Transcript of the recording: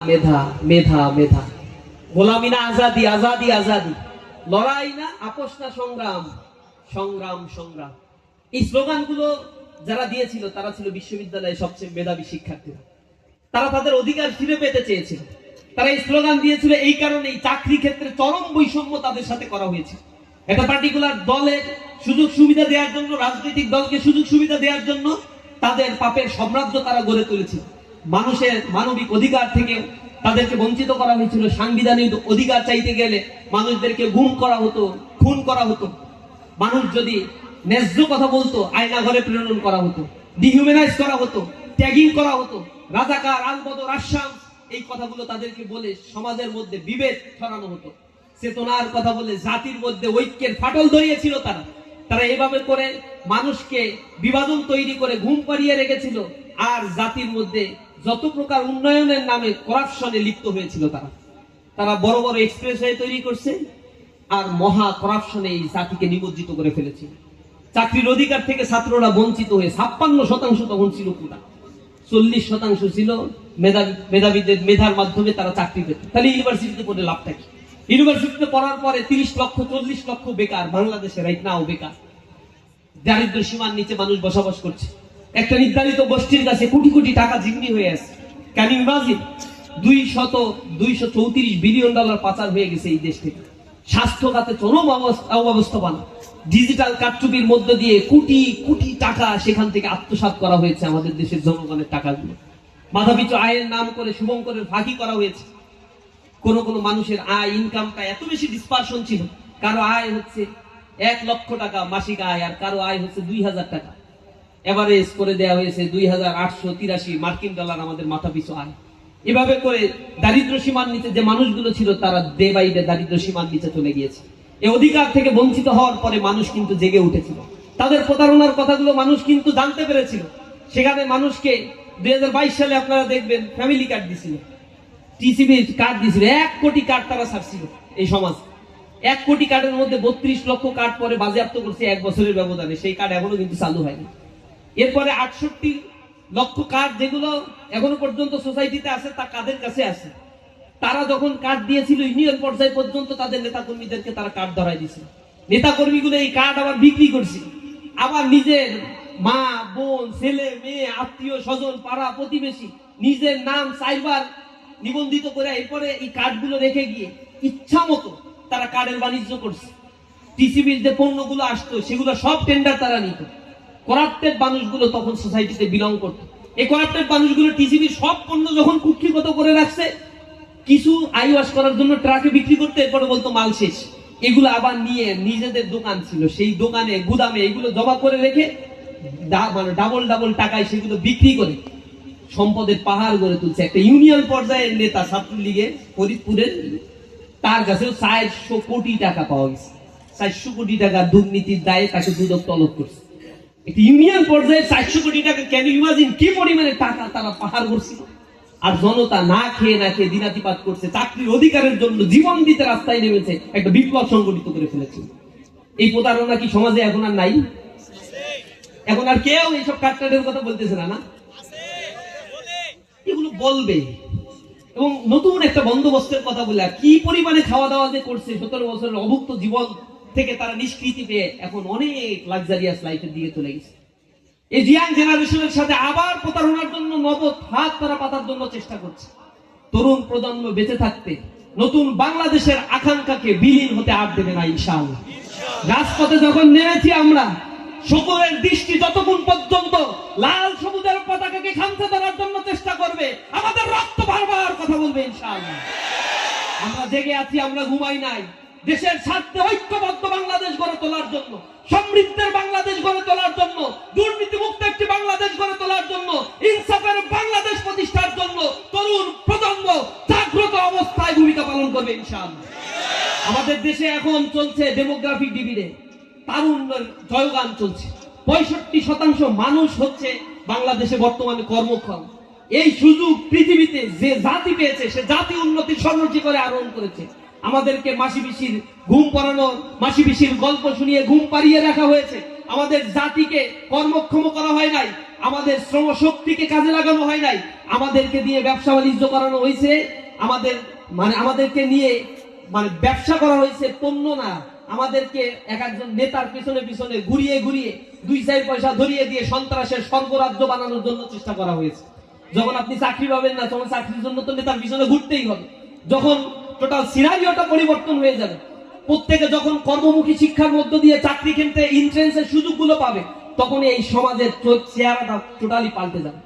মেধা মেধা মেধা, গোলামি না আজাদি, আজাদি আজাদি, লড়াই না আপোষ না সংগ্রাম, সংগ্রাম সংগ্রাম। এই স্লোগানগুলো যারা দিয়েছিল তারা ছিল বিশ্ববিদ্যালয়ের সবচেয়ে মেধাবী শিক্ষার্থীরা। তারা তাদের অধিকার ফিরে পেতে চেয়েছিল। তারা এই স্লোগান দিয়েছিল এই কারণেই চাকরি ক্ষেত্রে চরম বৈষম্য তাদের সাথে করা হয়েছে। একটা পার্টিকুলার দলের সুযোগ সুবিধা দেওয়ার জন্য, রাজনৈতিক দলকে সুযোগ সুবিধা দেওয়ার জন্য তাদের পাপের সাম্রাজ্য তারা গড়ে তুলেছিল। মানুষের মানবিক অধিকার থেকে তাদেরকে বঞ্চিত করা হয়েছিল। সাংবিধানিক অধিকার চাইতে গেলে মানুষদেরকে গুম করা হতো, খুন করা হতো। মানুষ যদি ন্যায্য কথা বলতো আয়না ঘরে প্রেরণ করা হতো, ডিহিউম্যানাইজ করা হতো, ট্যাগিং করা হতো। রাজাকার, আলবদর, আসাম এই কথাগুলো তাদেরকে বলে সমাজের মধ্যে বিভেদ ছড়ানো হতো। চেতনার কথা বলে জাতির মধ্যে ঐক্যের ফাটল ধরিয়েছিল তারা। তারা এভাবে করে মানুষকে বিভাজন তৈরি করে ঘুম পাড়িয়ে রেখেছিল। আর জাতির মধ্যে যত প্রকার উন্নয়নের নামে করাপশনে লিপ্ত হয়েছিল তারা। তারা বড় বড় এক্সপ্রেসওয়ে তৈরি করছে আর মহা করাপশনে এই জাতিকে নিমজ্জিত করে ফেলেছে। চাকরির অধিকার থেকে ছাত্ররা বঞ্চিত হয়ে 56% তখন ছিল পুরা, 40% ছিল মেধাবীদের মেধার মাধ্যমে তারা চাকরি পেত। তাহলে ইউনিভার্সিটিতে পড়ে লাভটা কি? ইউনিভার্সিটিতে পড়ার পরে 30 লক্ষ 40 লক্ষ বেকার বাংলাদেশে রাইট নাও বেকার। দারিদ্র সীমার নিচে মানুষ বসবাস করছে। একটা নির্ধারিত গোষ্ঠীর কাছে কোটি কোটি টাকা জিম্মি হয়ে আছে। Can you imagine? 234 billion dollar পাচার হয়ে গেছে এই দেশ থেকে। স্বাস্থ্য খাতে চরম অব্যবস্থাপনা। ডিজিটাল কারচুপির মধ্য দিয়ে কোটি কোটি টাকা সেখান থেকে আত্মসাৎ করা হয়েছে আমাদের দেশের জনগণের টাকাগুলো। মাথাপিছু আয়ের নাম করে শুভঙ্করের ফাঁকি করা হয়েছে। কোন কোন মানুষের আয় ইনকামটা এত বেশি ডিসপারশন ছিল, কারো আয় হচ্ছে 1 লক্ষ টাকা মাসিক আয়, আর কারো আয় হচ্ছে 2000 টাকা। এভারেজ করে দেওয়া হয়েছে 2883 মার্কিন ডলার আমাদের মাথাপিছু আয়। এভাবে করে দারিদ্র সীমার নিচে যে মানুষগুলো ছিল তারা ডে বাই ডে দারিদ্র সীমার নিচে চলে গিয়েছে। এই অধিকার থেকে বঞ্চিত হওয়ার পরে মানুষ কিন্তু জেগে উঠেছিল। তাদের প্রতারণার কথাগুলো মানুষ কিন্তু জানতে পেরেছিল। সেখানে মানুষকে 2022 সালে আপনারা দেখবেন ফ্যামিলি কার্ড দিছিল, টিসিবি কার্ড দিছিল, 1 কোটি কার্ড তারা ছাড়ছিল এই সমাজ। 1 কোটি কার্ডের মধ্যে 32 লক্ষ কার্ড পরে বাজেয়াপ্ত করছে 1 বছরের ব্যবধানে। সেই কার্ড এখনো কিন্তু চালু হয়নি। এরপরে 68 লক্ষ কার্ড যেগুলো এখনো পর্যন্ত সোসাইটিতে আছে তা কাদের কাছে আছে? তারা যখন কার্ড দিয়েছিল ইউনিয়ন পর্যায়ে পর্যন্ত তাদের নেতাকর্মীদেরকে তারা কার্ড ধরাই দিয়েছিল। নেতাকর্মীগুলো এই কার্ড আবার বিক্রি করছে, আবার নিজের মা, বোন, ছেলে, মেয়ে, আত্মীয় স্বজন, পাড়া প্রতিবেশী নিজের নাম সাইবার নিবন্ধিত করে এরপরে এই কার্ডগুলো রেখে গিয়ে ইচ্ছা মতো তারা কার্ডের বাণিজ্য করছে। টিসিবির যে পণ্যগুলো আসতো সেগুলো সব টেন্ডার তারা নিত। করাপ্টেড মানুষগুলো তখন সোসাইটিতে বিলং করত। এই করাপ্টেড মানুষগুলো টিসিবির সব পণ্য যখন কুক্ষিগত করে রাখছে, কিছু আইওয়াশ করার জন্য ট্রাকে বিক্রি করতে, এরপরে বলতো মাল শেষ। এগুলো আবার নিয়ে নিজেদের দোকান ছিল সেই দোকানে গুদামে এগুলো জমা করে রেখে মানে ডাবল টাকায় সেগুলো বিক্রি করে সম্পদের পাহাড় গড়ে তুলছে। একটা ইউনিয়ন পর্যায়ের নেতা ছাত্রলীগের ফরিদপুরের, তার কাছেও 400 কোটি টাকা পাওয়া গেছে। 400 কোটি টাকা দুর্নীতির দায়ে তাকে দুদক তলব করছে। একটা ইউনিয়ন পর্যায়ে 400 কোটি টাকা, ক্যান ইউ ইমাজিন কি পরিমাণে টাকা তারা পাহাড় করছিল। আর জনতা না খেয়ে দিনাতিপাত করছে, চাকরির অধিকারের জন্য জীবন দিতে রাস্তায় নেমেছে, একটা বিপ্লব সংগঠিত করে ফেলেছে। এই প্রতারণা কি সমাজে এখন আর নাই? এখন আর কেউ এইসব কাটকাটের কথা বলতেছে না, না? এগুলো বলবে। এবং নতুন একটা বন্দোবস্তের কথা বলে আর কি পরিমাণে খাওয়া দাওয়া যে করছে, 17 বছরের অভুক্ত জীবন থেকে তারা নিষ্কৃতি পেয়ে এখন অনেক লাক্সারিয়াস লাইফের দিকে চলে গেছে। এই ইয়াং জেনারেশনের সাথে আবার প্রতারণার জন্য নব হাত তারা পাতার জন্য চেষ্টা করছে। তরুণ প্রজন্ম বেঁচে থাকতে নতুন বাংলাদেশের আকাঙ্ক্ষাকে বিলীন হতে আর দেবে না ইনশাআল্লাহ। রাজপথে যখন নেমেছি আমরা, সকলের দৃষ্টি যতক্ষণ পর্যন্ত লাল সবুজের পতাকাকে খামচে ধরার জন্য চেষ্টা করবে, আমাদের রক্ত বারবার কথা বলবে ইনশাআল্লাহ। আমরা জেগে আছি, আমরা ঘুমাই নাই। দেশের স্বার্থে ঐক্যবদ্ধ বাংলাদেশ গড়ে তোলার জন্য, সমৃদ্ধের বাংলাদেশ গড়ে তোলার জন্য, দুর্নীতিমুক্ত একটি বাংলাদেশ গড়ে তোলার জন্য, ইনসাফের বাংলাদেশ প্রতিষ্ঠার জন্য তরুণ প্রজন্ম জাগ্রত অবস্থায় ভূমিকা পালন করবে ইনশাআল্লাহ। আমাদের দেশে এখন চলছে ডেমোগ্রাফিক ডিভিডেন্ড, তারুণ্যের জয়গান চলছে। 65% মানুষ হচ্ছে বাংলাদেশে বর্তমানে কর্মক্ষম। এই সুযোগ পৃথিবীতে যে জাতি পেয়েছে সে জাতি উন্নতির স্বর্ণশিখরে আরোহণ করেছে। আমাদেরকে মাসি পিসির ঘুম পড়ানো, মাসি পিসির গল্প শুনিয়ে ঘুম পাড়িয়ে রাখা হয়েছে। আমাদের জাতিকে কর্মক্ষম করা হয় নাই। আমাদের শ্রম শক্তিকে কাজে লাগানো হয় নাই, আমাদেরকে দিয়ে ব্যবসা বাণিজ্য করানো হয়েছে, আমাদেরকে নিয়ে ব্যবসা করা হয়েছে, পণ্য না। আমাদেরকে এক একজন নেতার পিছনে পিছনে ঘুরিয়ে ঘুরিয়ে 2-4 পয়সা ধরিয়ে দিয়ে সন্ত্রাসের স্বর্গরাজ্য বানানোর জন্য চেষ্টা করা হয়েছে। যখন আপনি চাকরি পাবেন না, তখন চাকরির জন্য তো নেতার পিছনে ঘুরতেই হবে। যখন টোটাল সিনারিওটা পরিবর্তন হয়ে যাবে, প্রত্যেকে যখন কর্মমুখী শিক্ষার মধ্য দিয়ে চাকরি কিনতে এন্ট্রান্সের সুযোগগুলো পাবে, তখন এই সমাজের চেহারাটা টোটালি পাল্টে যাবে।